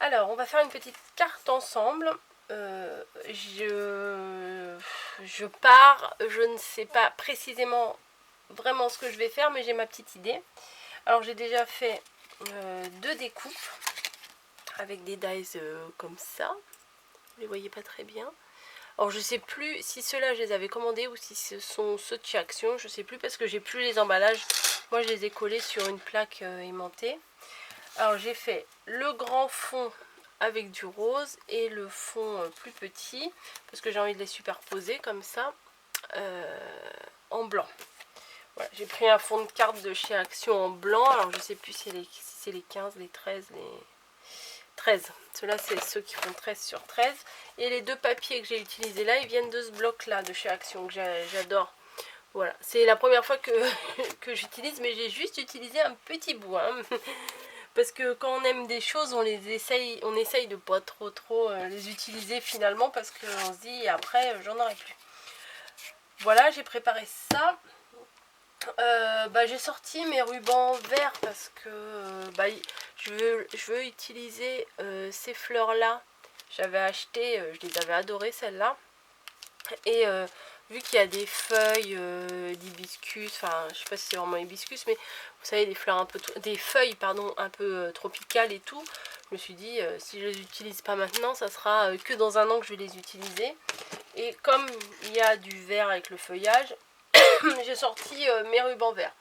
Alors, on va faire une petite carte ensemble. Je pars, je ne sais pas précisément vraiment ce que je vais faire, mais j'ai ma petite idée. Alors, j'ai déjà fait 2 découpes avec des dies comme ça. Vous les voyez pas très bien. Alors, je sais plus si ceux-là je les avais commandés ou si ce sont ceux de chez Action. Je sais plus parce que j'ai plus les emballages. Moi, je les ai collés sur une plaque aimantée. Alors, j'ai fait le grand fond avec du rose et le fond plus petit parce que j'ai envie de les superposer comme ça en blanc. Voilà, j'ai pris un fond de carte de chez Action en blanc. Alors, je sais plus si c'est les 15, les 13, les 13. Ceux-là, c'est ceux qui font 13 sur 13. Et les 2 papiers que j'ai utilisés là, ils viennent de ce bloc-là de chez Action que j'adore. Voilà, c'est la première fois que j'utilise, mais j'ai juste utilisé un petit bout. Hein. Parce que quand on aime des choses, on essaye de pas trop les utiliser finalement, parce qu'on se dit après j'en aurai plus. Voilà, j'ai préparé ça. J'ai sorti mes rubans verts parce que je veux utiliser ces fleurs là. J'avais acheté, je les avais adorées celles-là. Et vu qu'il y a des feuilles d'hibiscus, enfin je sais pas si c'est vraiment hibiscus, mais vous savez des fleurs un peu, des feuilles pardon un peu tropicales et tout, je me suis dit si je les utilise pas maintenant, ça sera que dans un an que je vais les utiliser. Et comme il y a du vert avec le feuillage, j'ai sorti mes rubans verts.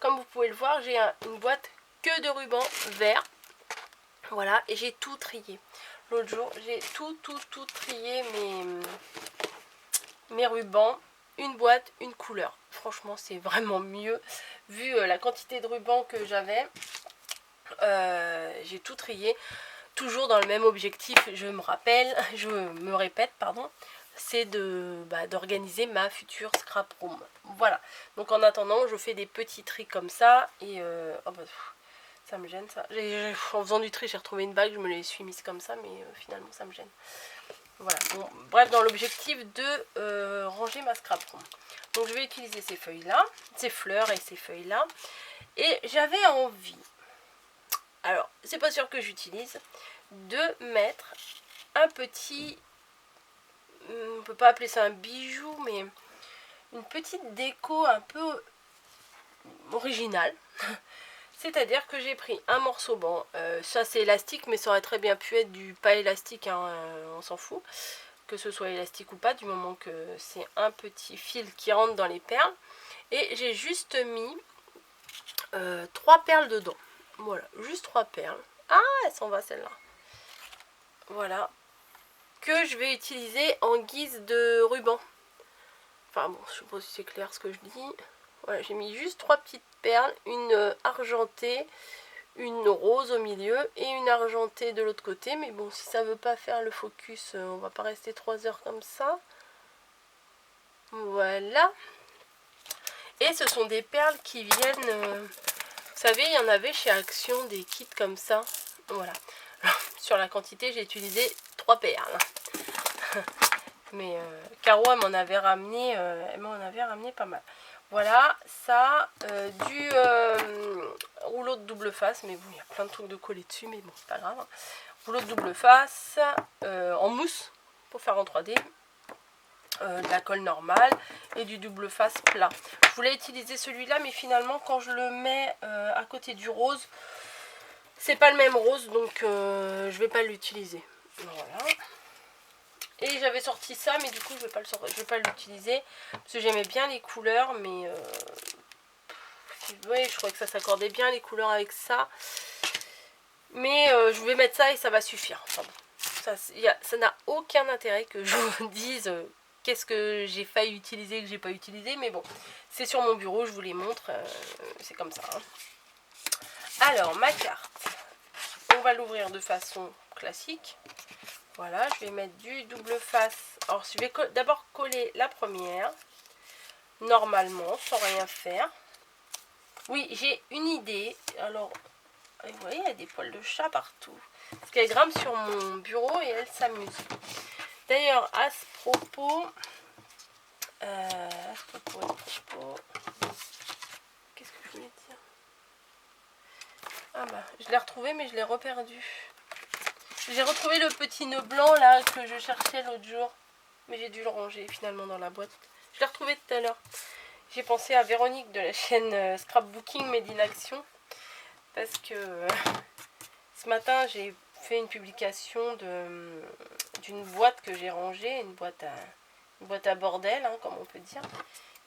Comme vous pouvez le voir, j'ai une boîte que de rubans verts. Voilà, et j'ai tout trié. L'autre jour, j'ai tout trié mes rubans, une boîte, une couleur. Franchement, c'est vraiment mieux. Vu la quantité de rubans que j'avais, j'ai tout trié. Toujours dans le même objectif, je me répète, pardon, c'est d'organiser ma future scrap room. Voilà. Donc en attendant, je fais des petits tris comme ça. Et ça me gêne ça. En faisant du tri, j'ai retrouvé une bague, je me les suis mise comme ça, mais finalement ça me gêne. Voilà, bon, bref, dans l'objectif de ranger ma scrap room. Donc je vais utiliser ces feuilles-là, ces fleurs et ces feuilles-là. Et j'avais envie, alors c'est pas sûr que j'utilise, de mettre un petit, on peut pas appeler ça un bijou, mais une petite déco un peu originale. C'est-à-dire que j'ai pris un morceau, bon, ça c'est élastique, mais ça aurait très bien pu être du pas élastique, hein, on s'en fout. Que ce soit élastique ou pas, du moment que c'est un petit fil qui rentre dans les perles. Et j'ai juste mis 3 perles dedans. Voilà, juste 3 perles. Ah, elle s'en va celle-là. Voilà. Que je vais utiliser en guise de ruban. Enfin bon, je sais pas si c'est clair ce que je dis. Voilà, j'ai mis juste 3 petites perles. Une argentée, une rose au milieu et une argentée de l'autre côté. Mais bon, si ça veut pas faire le focus, on va pas rester 3 heures comme ça. Voilà. Et ce sont des perles qui viennent... vous savez, il y en avait chez Action des kits comme ça. Voilà. Alors, sur la quantité, j'ai utilisé 3 perles. Mais Caro, elle m'en avait ramené pas mal. Voilà, ça, du rouleau de double face. Mais bon, il y a plein de trucs de coller dessus, mais bon, c'est pas grave. Rouleau de double face en mousse pour faire en 3D. De la colle normale et du double face plat. Je voulais utiliser celui-là, mais finalement quand je le mets à côté du rose, c'est pas le même rose, donc je vais pas l'utiliser. Voilà. Et j'avais sorti ça, mais du coup je vais pas l'utiliser parce que j'aimais bien les couleurs, mais ouais, je crois que ça s'accordait bien les couleurs avec ça. Mais je vais mettre ça et ça va suffire. Enfin, bon, ça n'a aucun intérêt que je vous dise qu'est-ce que j'ai failli utiliser, que j'ai pas utilisé, mais bon, c'est sur mon bureau, je vous les montre, c'est comme ça. Hein. Alors, ma carte, on va l'ouvrir de façon classique. Voilà, je vais mettre du double face. Alors, je vais d'abord coller la première, normalement, sans rien faire. Oui, j'ai une idée. Alors, vous voyez, il y a des poils de chat partout. Parce qu'elle grimpe sur mon bureau et elle s'amuse. D'ailleurs, à ce propos, qu'est-ce que je voulais dire? Ah bah, je l'ai retrouvé, mais je l'ai reperdu. J'ai retrouvé le petit nœud blanc là que je cherchais l'autre jour. Mais j'ai dû le ranger finalement dans la boîte. Je l'ai retrouvé tout à l'heure. J'ai pensé à Véronique de la chaîne Scrapbooking Made in Action. Parce que ce matin j'ai fait une publication d'une boîte que j'ai rangée. Une boîte à bordel, hein, comme on peut dire.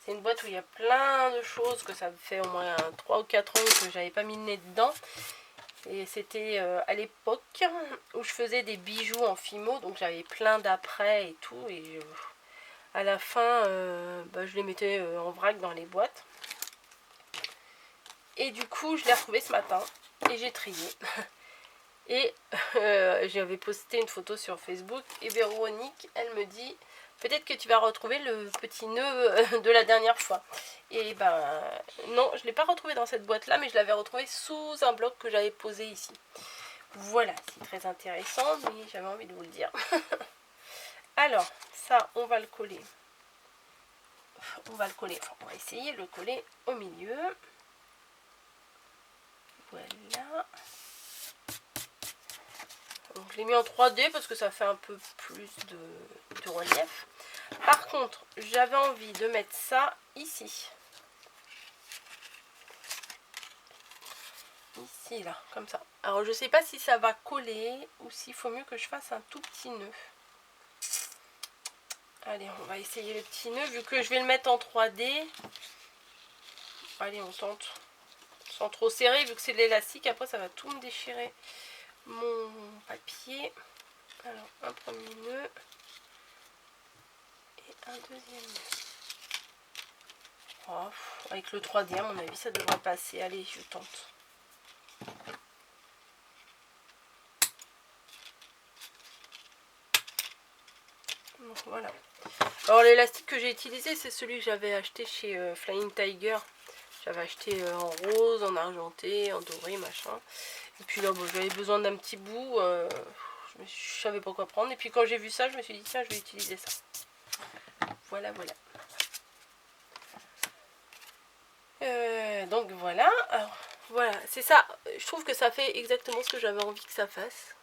C'est une boîte où il y a plein de choses que ça fait au moins 3 ou 4 ans que j'avais pas mis le nez dedans. Et c'était à l'époque où je faisais des bijoux en fimo, donc j'avais plein d'après et tout. Et à la fin, je les mettais en vrac dans les boîtes. Et du coup, je l'ai retrouvé ce matin et j'ai trié. Et j'avais posté une photo sur Facebook et Véronique, elle me dit... Peut-être que tu vas retrouver le petit nœud de la dernière fois. Et ben non, je ne l'ai pas retrouvé dans cette boîte-là, mais je l'avais retrouvé sous un bloc que j'avais posé ici. Voilà, c'est très intéressant, mais j'avais envie de vous le dire. Alors, ça, on va le coller. On va essayer de le coller au milieu. Voilà. Donc, je l'ai mis en 3D parce que ça fait un peu plus de relief. Par contre, j'avais envie de mettre ça ici. Ici, là, comme ça. Alors, je sais pas si ça va coller ou s'il faut mieux que je fasse un tout petit nœud. Allez, on va essayer le petit nœud. Vu que je vais le mettre en 3D. Allez, on tente. Sans trop serrer, vu que c'est de l'élastique. Après, ça va tout me déchirer mon papier. Alors, un premier nœud. Et un deuxième nœud. Oh, avec le 3D, à mon avis, ça devrait passer. Allez, je tente. Donc, voilà. Alors, l'élastique que j'ai utilisé, c'est celui que j'avais acheté chez Flying Tiger. J'avais acheté en rose, en argenté, en doré, machin. Et puis là, bon, j'avais besoin d'un petit bout. Je savais pas quoi prendre. Et puis quand j'ai vu ça, je me suis dit, tiens, je vais utiliser ça. Voilà, voilà. Donc voilà. Alors, voilà, c'est ça. Je trouve que ça fait exactement ce que j'avais envie que ça fasse.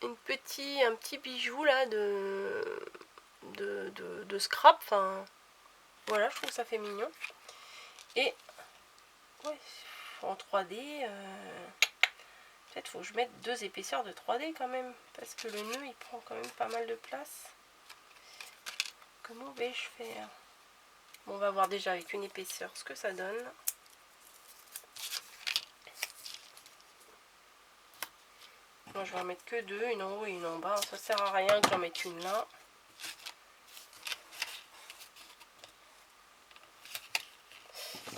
Un petit bijou là de scrap. Enfin, voilà, je trouve que ça fait mignon. Et ouais, en 3D, peut-être faut que je mette 2 épaisseurs de 3D quand même. Parce que le nœud, il prend quand même pas mal de place. Comment vais-je faire? Bon, on va voir déjà avec une épaisseur ce que ça donne. Moi, je vais en mettre que 2, une en haut et une en bas. Ça sert à rien que j'en mette une là.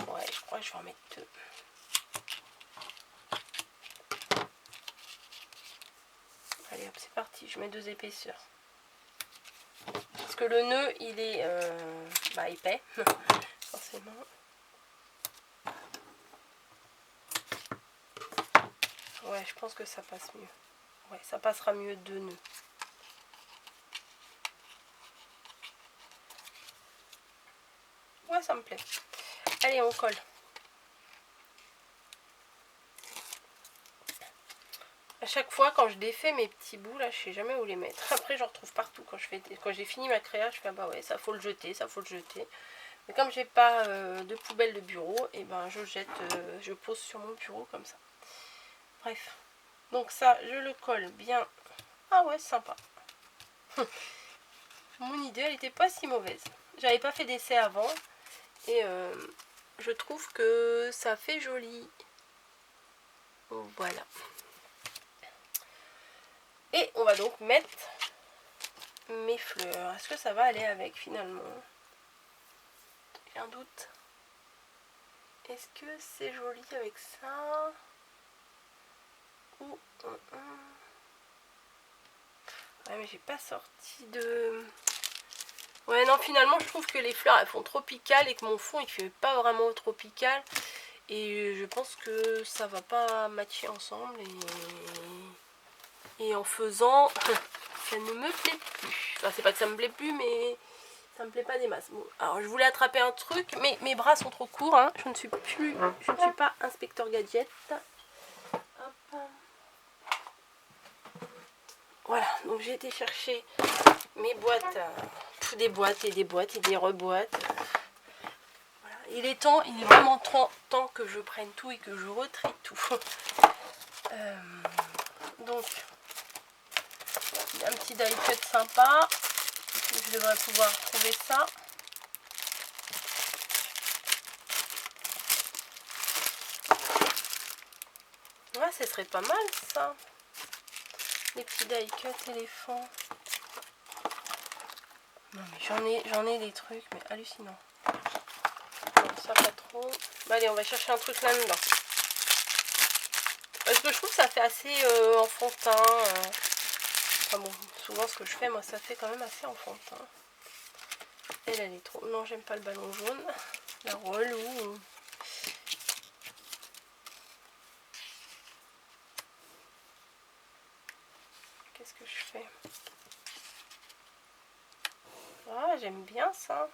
Ouais, je crois que je vais en mettre 2. Allez hop, c'est parti. Je mets 2 épaisseurs. Parce que le nœud, il est épais, forcément. Ouais, je pense que ça passe mieux. Ouais, ça passera mieux 2 nœuds. Ouais, ça me plaît. Allez, on colle. À chaque fois, quand je défais mes petits bouts, là, je sais jamais où les mettre. Après, je retrouve partout. Quand j'ai fini ma créa, je fais, ah bah ouais, ça faut le jeter, ça faut le jeter. Mais comme j'ai pas de poubelle de bureau, et ben je jette, je pose sur mon bureau comme ça. Bref. Donc ça, je le colle bien. Ah ouais, sympa. Mon idée, elle n'était pas si mauvaise. J'avais pas fait d'essai avant. Et je trouve que ça fait joli. Voilà. Et on va donc mettre mes fleurs. Est-ce que ça va aller avec finalement? J'ai un doute. Est-ce que c'est joli avec ça? Ou ouais, mais j'ai pas sorti de... Ouais, non, finalement, je trouve que les fleurs, elles font tropical et que mon fond, il fait pas vraiment tropical. Et je pense que ça va pas matcher ensemble. Et en faisant, ça ne me plaît plus. Enfin, c'est pas que ça me plaît plus, mais ça me plaît pas des masses. Bon, alors, je voulais attraper un truc, mais mes bras sont trop courts. Hein. Je ne suis pas inspecteur gadget. Hop. Voilà, donc j'ai été chercher mes boîtes, des boîtes et des boîtes et des reboîtes. Voilà. Il est temps, il est vraiment temps que je prenne tout et que je retrie tout. Donc, il y a un petit die cut sympa. Je devrais pouvoir trouver ça. Ouais, ce serait pas mal ça. Les petits die cut éléphants. Non mais j'en ai des trucs, mais hallucinants. Non, ça pas trop. Bah, allez, on va chercher un truc là-dedans. Parce que je trouve que ça fait assez enfantin. Enfin bon, souvent ce que je fais, moi, ça fait quand même assez enfantin. Elle est trop... Non, j'aime pas le ballon jaune. La relou. Qu'est-ce que je fais? Ah, j'aime bien ça.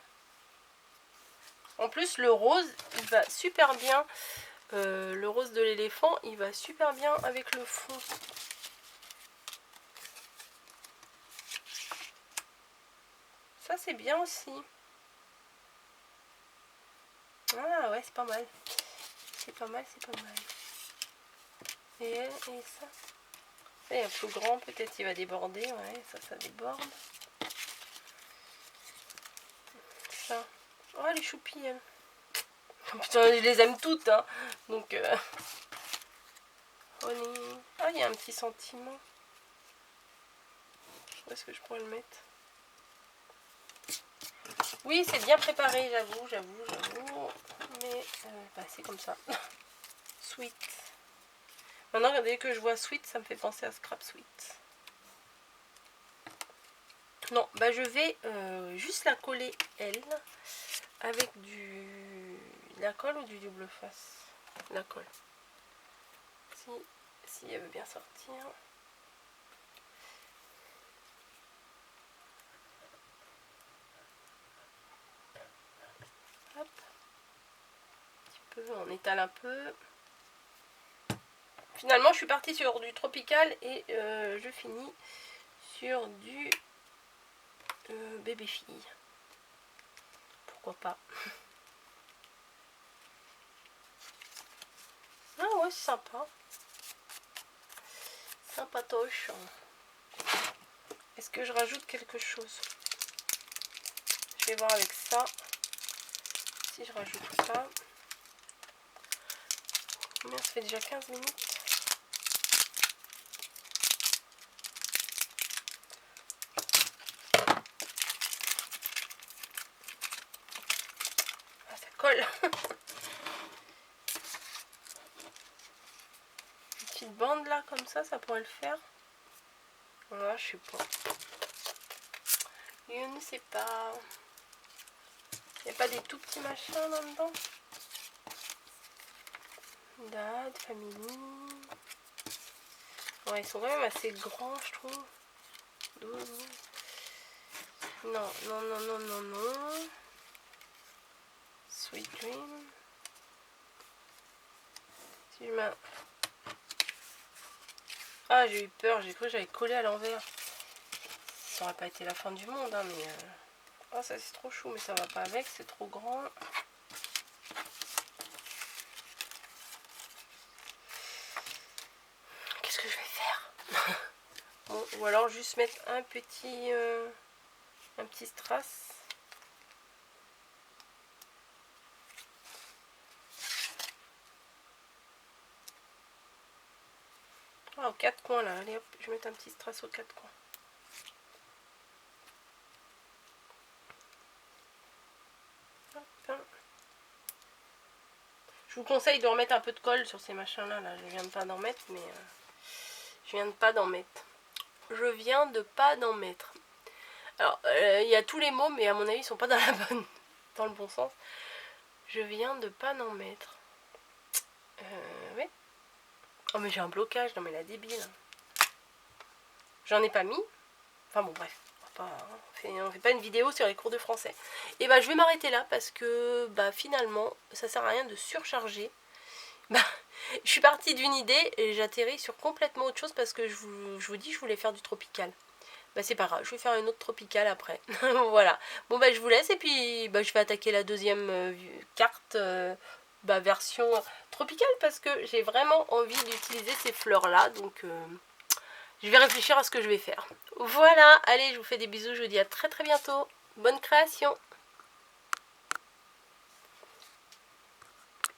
En plus, le rose, il va super bien. Le rose de l'éléphant, il va super bien avec le fond. Ça, c'est bien aussi. Ah ouais, c'est pas mal. C'est pas mal, c'est pas mal. Et ça. Et un plus grand, peut-être il va déborder. Ouais, ça déborde. Ça. Oh, les choupis. Hein. Putain, je les aime toutes. Hein. Donc, ah, il y a un petit sentiment. Où est-ce que je pourrais le mettre? Oui, c'est bien préparé, j'avoue. Mais bah, c'est comme ça. Sweet. Maintenant, dès que je vois Sweet, ça me fait penser à Scrap Sweet. Non, bah je vais juste la coller, elle, avec la colle ou du double face. La colle. Si elle veut bien sortir. Hop. Un petit peu, on étale un peu. Finalement, je suis partie sur du tropical et je finis sur du bébé fille. Pourquoi pas. Ah ouais, c'est sympa. Sympatoche. Est-ce que je rajoute quelque chose? Je vais voir avec ça. Si je rajoute ça. Combien ça fait déjà 15 minutes? Ah, ça colle. Une petite bande là, comme ça pourrait le faire. Voilà, je sais pas. Je ne sais pas. Il n'y a pas des tout petits machins là-dedans? Dad, family. Ouais, ils sont quand même assez grands, je trouve. Non. Sweet Dream. Si je mets... Ah, j'ai eu peur, j'ai cru que j'avais collé à l'envers. Ça aurait pas été la fin du monde, hein, mais... Ah, ça c'est trop chou, mais ça va pas avec, c'est trop grand. Qu'est-ce que je vais faire? Bon, ou alors juste mettre un petit strass. Ah, aux quatre coins là, allez hop, je vais mettre un petit strass aux quatre coins. Hop. Je vous conseille de remettre un peu de colle sur ces machins là, je viens de pas d'en mettre, mais je viens de pas d'en mettre. Alors, il y a tous les mots, mais à mon avis, ils sont pas dans dans le bon sens. Je viens de pas d'en mettre. Oui. Oh, mais j'ai un blocage, non mais la débile. J'en ai pas mis. Enfin bon, bref. On fait pas une vidéo sur les cours de français. Et bah, je vais m'arrêter là parce que bah, finalement, ça sert à rien de surcharger. Bah, Je suis partie d'une idée et j'atterris sur complètement autre chose parce que je vous dis, je voulais faire du tropical. Bah c'est pas grave, je vais faire une autre tropicale après. Voilà. Bon bah je vous laisse et puis bah, je vais attaquer la deuxième carte version tropicale parce que j'ai vraiment envie d'utiliser ces fleurs là. Donc je vais réfléchir à ce que je vais faire. Voilà, allez, je vous fais des bisous, je vous dis à très très bientôt. Bonne création!